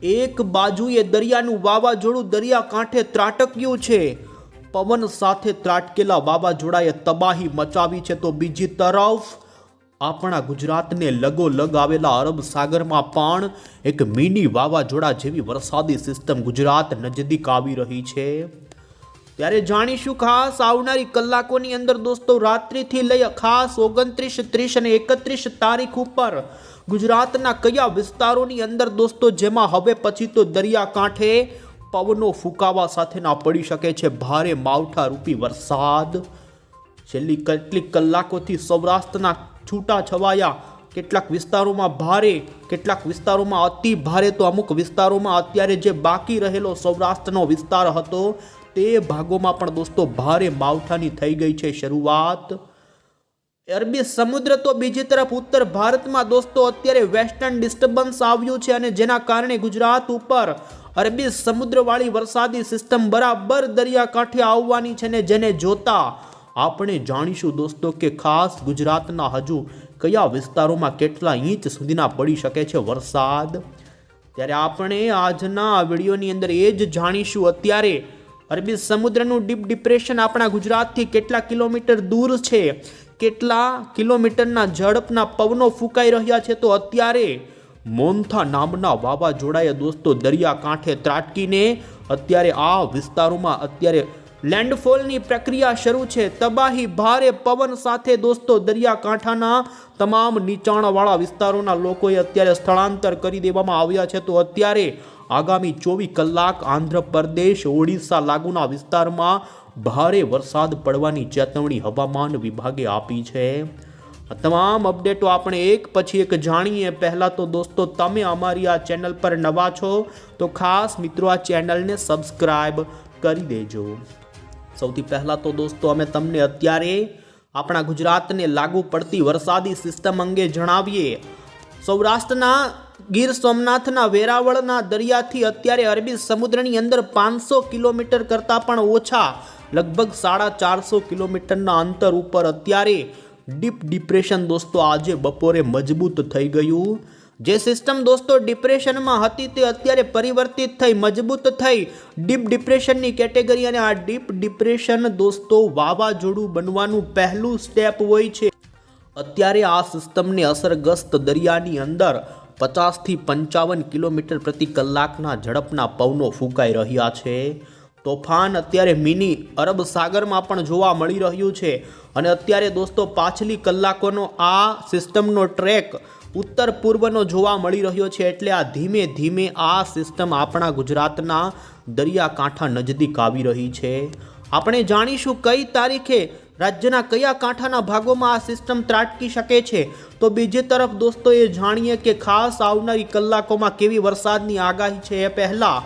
એક બાજુએ દરિયાનું વાવાઝોડું દરિયા કાંઠે ત્રાટક્યું છે, પવન સાથે ત્રાટકેલા વાવાઝોડાએ તબાહી મચાવી છે, તો બીજી તરફ આપણા ગુજરાતને લગોલગ આવેલા અરબ સાગરમાં પણ એક મિની વાવાઝોડા જેવી વરસાદી સિસ્ટમ ગુજરાત નજીક આવી રહી છે। ત્યારે જાણીશું ખાસ આવનારી કલાકોની અંદર દોસ્તો રાત્રિથી લઈ ખાસ 29, 30 અને 31 તારીખ ઉપર ગુજરાતના કયા વિસ્તારોની અંદર દોસ્તો જેમાં હવે પછી તો દરિયા કાંઠે પવનો ફૂંકાવા સાથેના પડી શકે છે ભારે માવઠા રૂપી વરસાદ। છેલ્લી કેટલીક કલાકોથી સૌરાષ્ટ્રના છૂટા છવાયા કેટલાક વિસ્તારોમાં ભારે, કેટલાક વિસ્તારોમાં અતિ ભારે, તો અમુક વિસ્તારોમાં અત્યારે જે બાકી રહેલો સૌરાષ્ટ્રનો વિસ્તાર હતો તે ભાગોમાં પણ દોસ્તો ભારે માવઠાની થઈ ગઈ છે શરૂઆત। અરબી સમુદ્ર તો બીજી તરફ ઉત્તર ભારતમાં દોસ્તો અત્યારે વેસ્ટર્ન ડિસ્ટર્બન્સ આવ્યું છે અને જેના કારણે ગુજરાત ઉપર અરબી સમુદ્રવાળી વરસાદી સિસ્ટમ બરાબર દરિયાકાંઠે આવવાની છે ને જેને જોતા આપણે જાણીશું દોસ્તો કે ખાસ ગુજરાતના હજુ કયા વિસ્તારોમાં કેટલા ઇંચ સુધીના પડી શકે છે વરસાદ। ત્યારે આપણે આજના આ વિડીયોની અંદર એ જ જાણીશું અત્યારે અરબી સમુદ્રનું ડીપ ડિપ્રેશન આપણા ગુજરાતથી કેટલા કિલોમીટર દૂર છે, કેટલા કિલોમીટરના ઝડપના પવનો ફૂંકાઈ રહ્યા છે, તો અત્યારે મોન્થા નામના વાવાઝોડાએ દોસ્તો દરિયા કાંઠે ત્રાટકીને અત્યારે આ વિસ્તારોમાં અત્યારે લેન્ડફોલની પ્રક્રિયા શરૂ છે। તબાહી ભારે પવન સાથે દોસ્તો દરિયાકાંઠાના તમામ નીચાણવાળા વિસ્તારોના લોકોએ અત્યારે સ્થળાંતર કરી દેવામાં આવ્યા છે, તો અત્યારે આગામી 24 કલાક આંધ્રપ્રદેશ, ઓડિશા લાગુના વિસ્તારમાં ભારે વરસાદ પડવાની ચેતવણી હવામાન વિભાગે આપી છે। તમામ અપડેટો આપણે એક પછી એક જાણીએ। પહેલા તો દોસ્તો તમે અમારી આ ચેનલ પર નવા છો તો ખાસ મિત્રો આ ચેનલને સબસ્ક્રાઇબ કરી દેજો। સૌથી પહેલા તો દોસ્તો અમે તમને અત્યારે આપણા ગુજરાતને લાગુ પડતી વરસાદી સિસ્ટમ અંગે જણાવીએ। સૌરાષ્ટ્રના ગીર સોમનાથના વેરાવળના દરિયાથી અત્યારે અરબી સમુદ્રની અંદર 500 કિલોમીટર કરતાં પણ ઓછા લગભગ 450 કિલોમીટરના અંતર ઉપર અત્યારે ડીપ ડિપ્રેશન દોસ્તો આજે બપોરે મજબૂત થઈ ગયું। જે સિસ્ટમ દોસ્તો ડિપ્રેશનમાં હતી તે અત્યારે પરિવર્તિત થઈ મજબૂત થઈ ડીપ ડિપ્રેશનની કેટેગરી, અને આ ડીપ ડિપ્રેશન દોસ્તો વાવાઝોડું બનવાનું પહેલું સ્ટેપ હોય છે। અત્યારે આ સિસ્ટમને અસરગ્રસ્ત દરિયાની અંદર 50 થી 55 કિલોમીટર પ્રતિ કલાકના ઝડપના પવનો ફૂંકાઈ રહ્યા છે। તોફાન અત્યારે મિની અરબ સાગરમાં પણ જોવા મળી રહ્યું છે અને અત્યારે દોસ્તો પાછલી કલાકોનો આ સિસ્ટમનો ટ્રેક ઉત્તર પૂર્વનો જોવા મળી રહ્યો છે, એટલે આ ધીમે ધીમે આ સિસ્ટમ આપણા ગુજરાતના દરિયાકાંઠા નજીક આવી રહી છે। આપણે જાણીશું કઈ તારીખે રાજ્યના કયા કાંઠાના ભાગોમાં આ સિસ્ટમ ત્રાટકી શકે છે, તો બીજી તરફ દોસ્તો એ જાણીએ કે ખાસ આવનારી કલાકોમાં કેવી વરસાદની આગાહી છે। એ પહેલા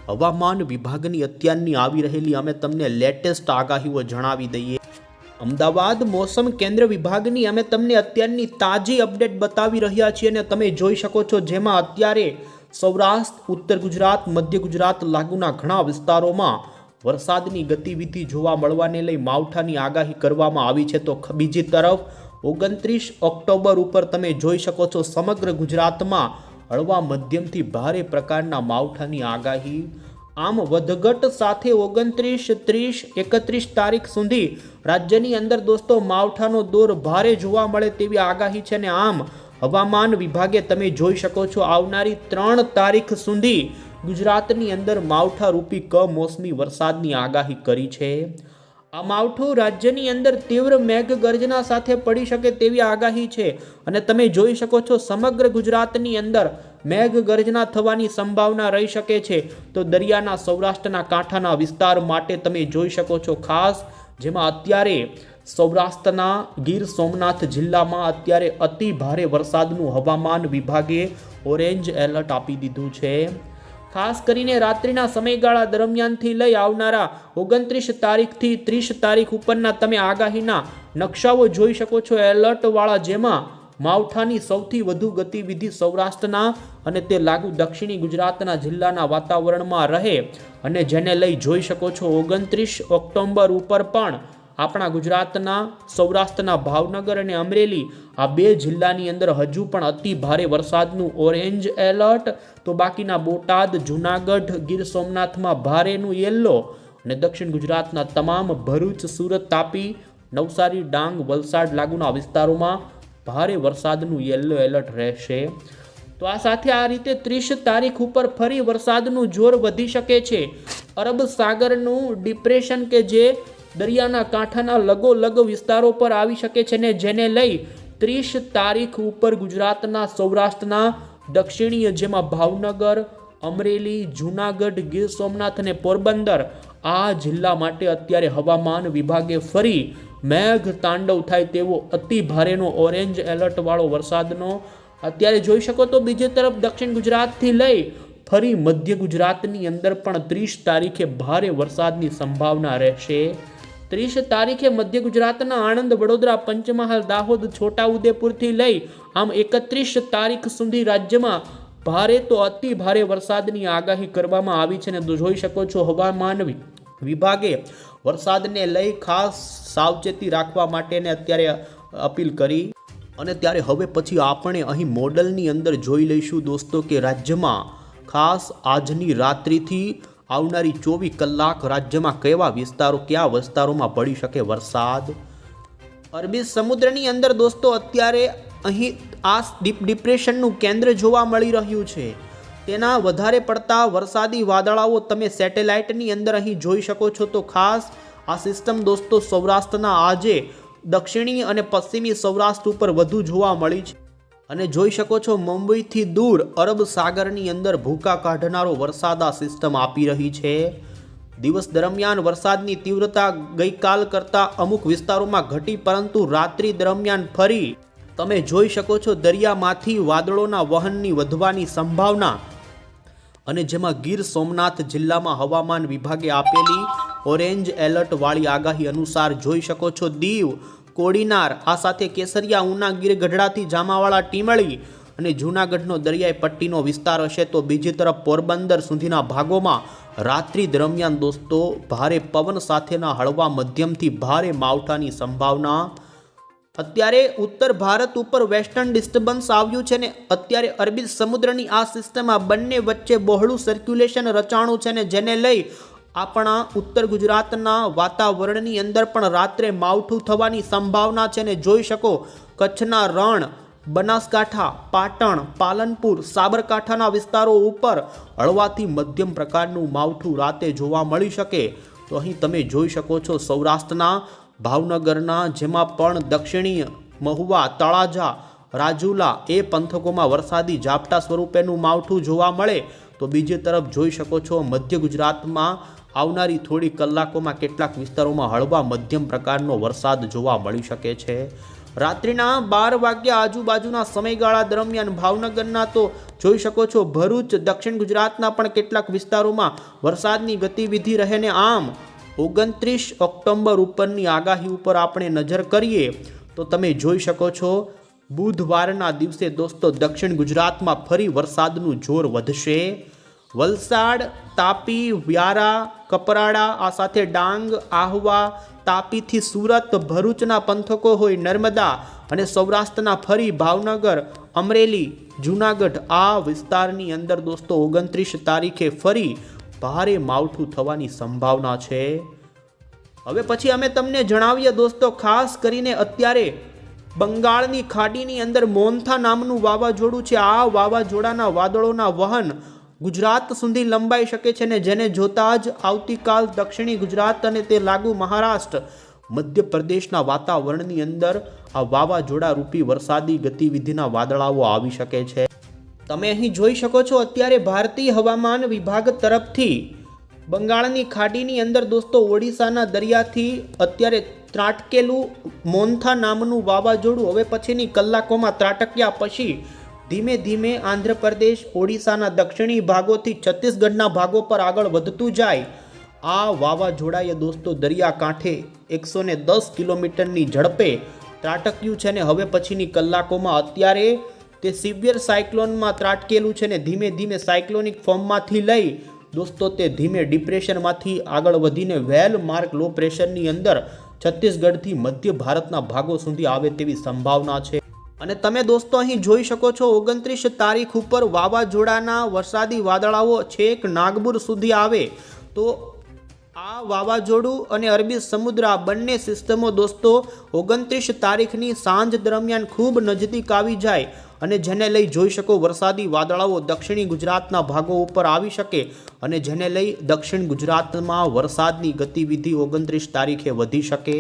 હવામાન વિભાગની અત્યારની આવી રહેલી અમે તમને લેટેસ્ટ આગાહીઓ જણાવી દઈએ। અમદાવાદ મોસમ કેન્દ્ર વિભાગની અમે તમને અત્યારની તાજી અપડેટ બતાવી રહ્યા છીએ અને તમે જોઈ શકો છો જેમાં અત્યારે સૌરાષ્ટ્ર, ઉત્તર ગુજરાત, મધ્ય ગુજરાત લાગુના ઘણા વિસ્તારોમાં વરસાદની ગતિવિધિ જોવા મળવાને લઈ માવઠાની આગાહી કરવામાં આવી છે। તો બીજી તરફ 29 ઓક્ટોબર ઉપર તમે જોઈ શકો છો સમગ્ર ગુજરાતમાં હળવા મધ્યમથી ભારે પ્રકારના માવઠાની આગાહી। આમ વધઘટ સાથે 29, 30, 31 તારીખ સુધી રાજ્યની અંદર દોસ્તો માવઠાનો દોર ભારે જોવા મળે તેવી આગાહી છે ને આમ હવામાન વિભાગે તમે જોઈ શકો છો આવનારી 3 તારીખ સુધી ગુજરાતની અંદર માવઠા રૂપી કમોસમી વરસાદની આગાહી કરી છે। આ માવઠું રાજ્યની અંદર તીવ્ર મેઘગર્જના સાથે પડી શકે તેવી આગાહી છે અને તમે જોઈ શકો છો સમગ્ર ગુજરાતની અંદર મેઘગર્જના થવાની સંભાવના રહી શકે છે। તો દરિયાના સૌરાષ્ટ્રના કાંઠાના વિસ્તાર માટે તમે જોઈ શકો છો ખાસ જેમાં અત્યારે સૌરાષ્ટ્રના ગીર સોમનાથ જિલ્લામાં અત્યારે અતિ ભારે વરસાદનું હવામાન વિભાગે ઓરેન્જ એલર્ટ આપી દીધું છે। ખાસ કરીને રાત્રિના સમયગાળા દરમિયાનથી લઈ આવનારા 29 તારીખથી 30 તારીખ ઉપરના તમે આગાહીના નકશાઓ જોઈ શકો છો એલર્ટવાળા, જેમાં માવઠાની સૌથી વધુ ગતિવિધિ સૌરાષ્ટ્રના અને તે લાગુ દક્ષિણી ગુજરાતના જિલ્લાના વાતાવરણમાં રહે અને જેને લઈ જોઈ શકો છો 29 ઓક્ટોબર ઉપર પણ આપણા ગુજરાતના સૌરાષ્ટ્રના ભાવનગર અને અમરેલી આ બે જિલ્લાની અંદર હજુ પણ અતિ ભારે વરસાદનું ઓરેન્જ એલર્ટ, તો બાકીના બોટાદ, જૂનાગઢ, ગીર સોમનાથમાં ભારેનું યલો અને દક્ષિણ ગુજરાતના તમામ ભરૂચ, સુરત, તાપી, નવસારી, ડાંગ, વલસાડ લાગુના વિસ્તારોમાં ભારે વરસાદનું યલો એલર્ટ રહેશે. તો આ સાથે આ રીતે 30 તારીખ ઉપર ફરી વરસાદનું જોર વધી શકે છે. અરબ સાગરનું ડિપ્રેશન કે જે દરિયાના કાંઠાના લગોલગ વિસ્તારો પર આવી શકે છે ને જેને લઈ 30 તારીખ ઉપર ગુજરાતના સૌરાષ્ટ્રના દક્ષિણીય જેમાં ભાવનગર, અમરેલી, જૂનાગઢ, ગીર સોમનાથ અને પોરબંદર આ જિલ્લા માટે અત્યારે હવામાન વિભાગે ફરી મેઘ તાંડવ થાય તેવો અતિ ભારેનો ઓરેન્જ એલર્ટ વાળો વરસાદનો અત્યારે જોઈ શકો. તો બીજી તરફ દક્ષિણ ગુજરાતથી લઈ ફરી મધ્ય ગુજરાતની અંદર પણ 30 તારીખે ભારે વરસાદની સંભાવના રહેશે. 30 તારીખે મધ્ય ગુજરાતના આણંદ, વડોદરા, પંચમહાલ, દાહોદ, છોટાઉદેપુરથી લઈ આમ 31 તારીખ સુધી રાજ્યમાં ભારે તો અતિ ભારે વરસાદની આગાહી કરવામાં આવી છે. ને જોઈ શકો છો હવામાન વિભાગે વરસાદને લઈ ખાસ સાવચેતી રાખવા માટેને અત્યારે અપીલ કરી. અને ત્યારે હવે પછી આપણે અહીં મોડલની અંદર જોઈ લઈશું દોસ્તો કે રાજ્યમાં ખાસ આજની રાત્રિથી આવનારી 24 કલાક રાજ્યમાં કેવા વિસ્તારો, કયા વિસ્તારોમાં પડી શકે વરસાદ. અરબી સમુદ્રની અંદર દોસ્તો અત્યારે અહીં આ ડિપ્રેશનનું કેન્દ્ર જોવા મળી રહ્યું છે. તેના વધારે પડતા વરસાદી વાદળાઓ તમે સેટેલાઇટની અંદર અહીં જોઈ શકો છો. તો ખાસ આ સિસ્ટમ દોસ્તો સૌરાષ્ટ્રના આજે દક્ષિણી અને પશ્ચિમી સૌરાષ્ટ્ર ઉપર વધુ જોવા મળી છે. અને જોઈ શકો છો મુંબઈથી દૂર અરબ સાગરની અંદર ભૂકા કાઢનારો વરસાદ આ સિસ્ટમ આપી રહી છે. દિવસ દરમિયાન વરસાદની તીવ્રતા ગઈકાલ કરતાં અમુક વિસ્તારોમાં ઘટી, પરંતુ રાત્રિ દરમિયાન ફરી તમે જોઈ શકો છો દરિયામાંથી વાદળોના વહનની વધવાની સંભાવના. અને જેમાં ગીર સોમનાથ જિલ્લામાં હવામાન વિભાગે આપેલી ઓરેન્જ એલર્ટ વાળી આગાહી અનુસાર જોઈ શકો છો દીવ, કોડીનાર, આ સાથે કેસરિયા, ઉના, ગીર ગઢડાથી જામાવાળા, ટીમળી અને જૂનાગઢનો દરિયાઈ પટ્ટીનો વિસ્તાર હશે. તો બીજી તરફ પોરબંદર સુધીના ભાગોમાં રાત્રિ દરમિયાન દોસ્તો ભારે પવન સાથેના હળવા મધ્યમથી ભારે માવઠાની સંભાવના. અત્યારે ઉત્તર ભારત ઉપર વેસ્ટર્ન ડિસ્ટર્બન્સ આવ્યું છે ને અત્યારે અરબી સમુદ્રની આ સિસ્ટમમાં બંને વચ્ચે બહોળું સર્ક્યુલેશન રચાણું છે ને જેને લઈ આપણા ઉત્તર ગુજરાતના વાતાવરણની અંદર પણ રાત્રે માવઠું થવાની સંભાવના છે. ને જોઈ શકો કચ્છના રણ, બનાસકાંઠા, પાટણ, પાલનપુર, સાબરકાંઠાના વિસ્તારો ઉપર હળવાથી મધ્યમ પ્રકારનું માવઠું રાતે જોવા મળી શકે. તો અહીં તમે જોઈ શકો છો સૌરાષ્ટ્રના ભાવનગરના જેમાં પણ દક્ષિણીય મહુવા, તળાજા, રાજુલા એ પંથકોમાં વરસાદી ઝાપટા સ્વરૂપેનું માવઠું જોવા મળે. તો બીજી તરફ જોઈ શકો છો મધ્ય ગુજરાતમાં આવનારી થોડી કલાકોમાં કેટલાક વિસ્તારોમાં હળવા મધ્યમ પ્રકારનો વરસાદ જોવા મળી શકે છે. રાત્રિના 12 વાગ્યા આજુબાજુના સમયગાળા દરમિયાન ભાવનગરના તો જોઈ શકો છો ભરૂચ, દક્ષિણ ગુજરાતના પણ કેટલાક વિસ્તારોમાં વરસાદની ગતિવિધિ રહે. ને આમ 29 ઓક્ટોબર ઉપરની આગાહી ઉપર આપણે નજર કરીએ તો તમે જોઈ શકો છો બુધવારના દિવસે દોસ્તો દક્ષિણ ગુજરાતમાં ફરી વરસાદનું જોર વધશે. વલસાડ, તાપી, વ્યારા, કપરાડા, આ સાથે ડાંગ, આહવા, તાપીથી સુરત, ભરૂચના પંથકો હોય, નર્મદા અને સૌરાષ્ટ્રના ફરી ભાવનગર, અમરેલી, જૂનાગઢ આ વિસ્તારની અંદર દોસ્તો 29 તારીખે ફરી ભારે માવઠું થવાની સંભાવના છે. હવે પછી અમે તમને જણાવીએ દોસ્તો ખાસ કરીને અત્યારે બંગાળની ખાડીની અંદર મોન્થા નામનું વાવાઝોડું છે. આ વાવાઝોડાના વાદળોના વહન ગુજરાત સુધી લંબાઈ શકે છે ને જેને જોતા જ આવતીકાલ દક્ષિણી ગુજરાત અને તે લાગુ મહારાષ્ટ્ર, મધ્યપ્રદેશના વાતાવરણની અંદર આ વાવાઝોડા રૂપી વરસાદી ગતિવિધિના વાદળાઓ આવી શકે છે. તમે અહીં જોઈ શકો છો અત્યારે ભારતીય હવામાન વિભાગ તરફથી બંગાળની ખાડીની અંદર દોસ્તો ઓડિશાના દરિયાથી અત્યારે ત્રાટકેલું મોન્થા નામનું વાવાઝોડું હવે પછીની કલાકોમાં ત્રાટક્યા પછી ધીમે ધીમે આંધ્રપ્રદેશ, ઓડિશાના દક્ષિણી ભાગોથી છત્તીસગઢના ભાગો પર આગળ વધતું જાય. આ વાવાઝોડાએ દોસ્તો દરિયાકાંઠે 110 કિલોમીટરની ઝડપે ત્રાટક્યું છે ને હવે પછીની કલાકોમાં અત્યારે તે સિવિયર સાયક્લોનમાં ત્રાટકેલું છે ને ધીમે ધીમે સાયક્લોનિક ફોર્મમાંથી લઈ દોસ્તો તે ધીમે ડિપ્રેશનમાંથી આગળ વધીને વેલ માર્ક લો પ્રેશરની અંદર છત્તીસગઢથી મધ્ય ભારતના ભાગો સુધી આવે તેવી સંભાવના છે। અને તમે દોસ્તો અહીં જોઈ શકો છો 29 તારીખ ઉપર વાવાઝોડાના વરસાદી વાદળાઓ છેક નાગપુર સુધી આવે તો આ વાવાઝોડું અને અરબી સમુદ્ર આ બંને સિસ્ટમો દોસ્તો 29 તારીખની સાંજ દરમિયાન ખૂબ નજીક આવી જાય અને જેને લઈ જોઈ શકો વરસાદી વાદળાઓ દક્ષિણી ગુજરાતના ભાગો ઉપર આવી શકે અને જેને લઈ દક્ષિણ ગુજરાતમાં વરસાદની ગતિવિધિ 29 તારીખે વધી શકે।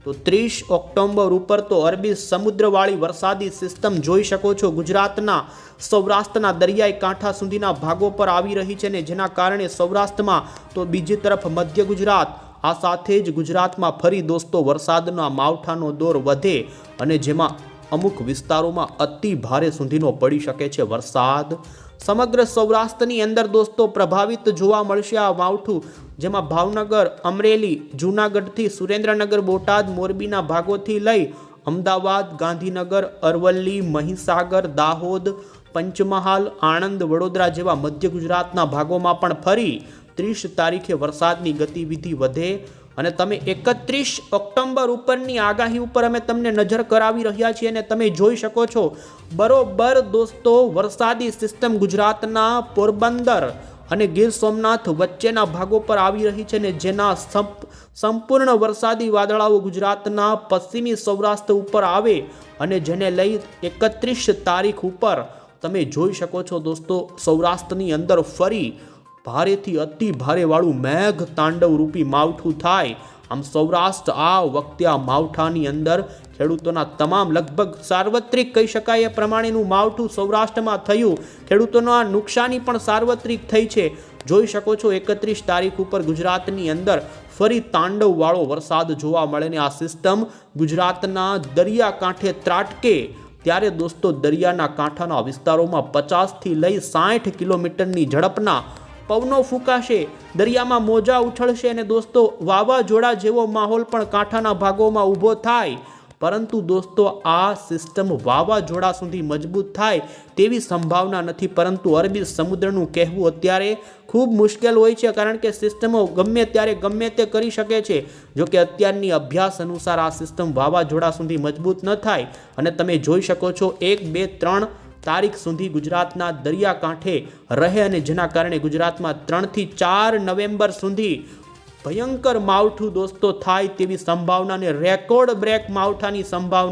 તો 30 ઓક્ટોબર ઉપર તો અરબી સમુદ્રવાળી વરસાદી સિસ્ટમ જોઈ શકો છો ગુજરાતના સૌરાષ્ટ્રના દરિયાઈ કાંઠા સુધીના ભાગો પર આવી રહી છે ને જેના કારણે સૌરાષ્ટ્રમાં તો બીજી તરફ મધ્ય ગુજરાત આ સાથે જ ગુજરાતમાં ફરી દોસ્તો વરસાદના માવઠાનો દોર વધે અને જેમાં અમુક વિસ્તારોમાં અતિ ભારે સુધીનો પડી શકે છે વરસાદ। સમગ્ર સૌરાષ્ટ્રની અંદર દોસ્તો પ્રભાવિત જોવા મળશે આ માવઠું જેમાં ભાવનગર અમરેલી જૂનાગઢથી સુરેન્દ્રનગર બોટાદ મોરબીના ભાગોથી લઈ અમદાવાદ ગાંધીનગર અરવલ્લી મહીસાગર દાહોદ પંચમહાલ આણંદ વડોદરા જેવા મધ્ય ગુજરાતના ભાગોમાં પણ ફરી 30 તારીખે વરસાદની ગતિવિધિ વધે અને તમે 31 ઓક્ટોબર ઉપરની આગાહી ઉપર અમે તમને નજર કરાવી રહ્યા છીએ અને તમે જોઈ શકો છો બરોબર દોસ્તો વરસાદી સિસ્ટમ ગુજરાતના પોરબંદર અને ગીર સોમનાથ વચ્ચેના ભાગો પર આવી રહી છે ને જેના સંપૂર્ણ વરસાદી વાદળાઓ ગુજરાતના પશ્ચિમી સૌરાષ્ટ્ર ઉપર આવે અને જેને લઈ 31 તારીખ ઉપર તમે જોઈ શકો છો દોસ્તો સૌરાષ્ટ્રની અંદર ફરી ભારેથી અતિ ભારે વાળું મેઘ તાંડવ રૂપી માવઠું થાય। આમ સૌરાષ્ટ્ર આ વખતે આ માવઠાની અંદર ખેડૂતોના તમામ લગભગ સાર્વત્રિક કહી શકાય એ પ્રમાણેનું માવઠું સૌરાષ્ટ્રમાં થયું। ખેડૂતોના નુકસાની પણ સાર્વત્રિક થઈ છે। જોઈ શકો છો 31 તારીખ ઉપર ગુજરાતની અંદર ફરી તાંડવવાળો વરસાદ જોવા મળે ને આ સિસ્ટમ ગુજરાતના દરિયાકાંઠે ત્રાટકે ત્યારે દોસ્તો દરિયાના કાંઠાના વિસ્તારોમાં 50થી લઈ 60 કિલોમીટરની ઝડપના પવનો ફૂંકાશે દરિયામાં મોજા ઉછળશે અને દોસ્તો વાવાઝોડા જેવો માહોલ પણ કાંઠાના ભાગોમાં ઊભો થાય પરંતુ દોસ્તો આ સિસ્ટમ વાવાઝોડા સુધી મજબૂત થાય તેવી સંભાવના નથી પરંતુ અરબી સમુદ્રનું કહેવું અત્યારે ખૂબ મુશ્કેલ હોય છે કારણ કે સિસ્ટમો ગમે ત્યારે ગમે તે કરી શકે છે। જો કે અત્યારની અભ્યાસ અનુસાર આ સિસ્ટમ વાવાઝોડા સુધી મજબૂત ન થાય અને તમે જોઈ શકો છો 1, 2, 3 તારીખ સુધી ગુજરાતના દરિયાકાંઠે રહે અને જેના કારણે ગુજરાતમાં 3 થી 4 નવેમ્બર સુધી ભયંકર માવઠું દોસ્તો થાય તેવી સંભાવના અને રેકોર્ડ બ્રેક માવઠાની સંભાવના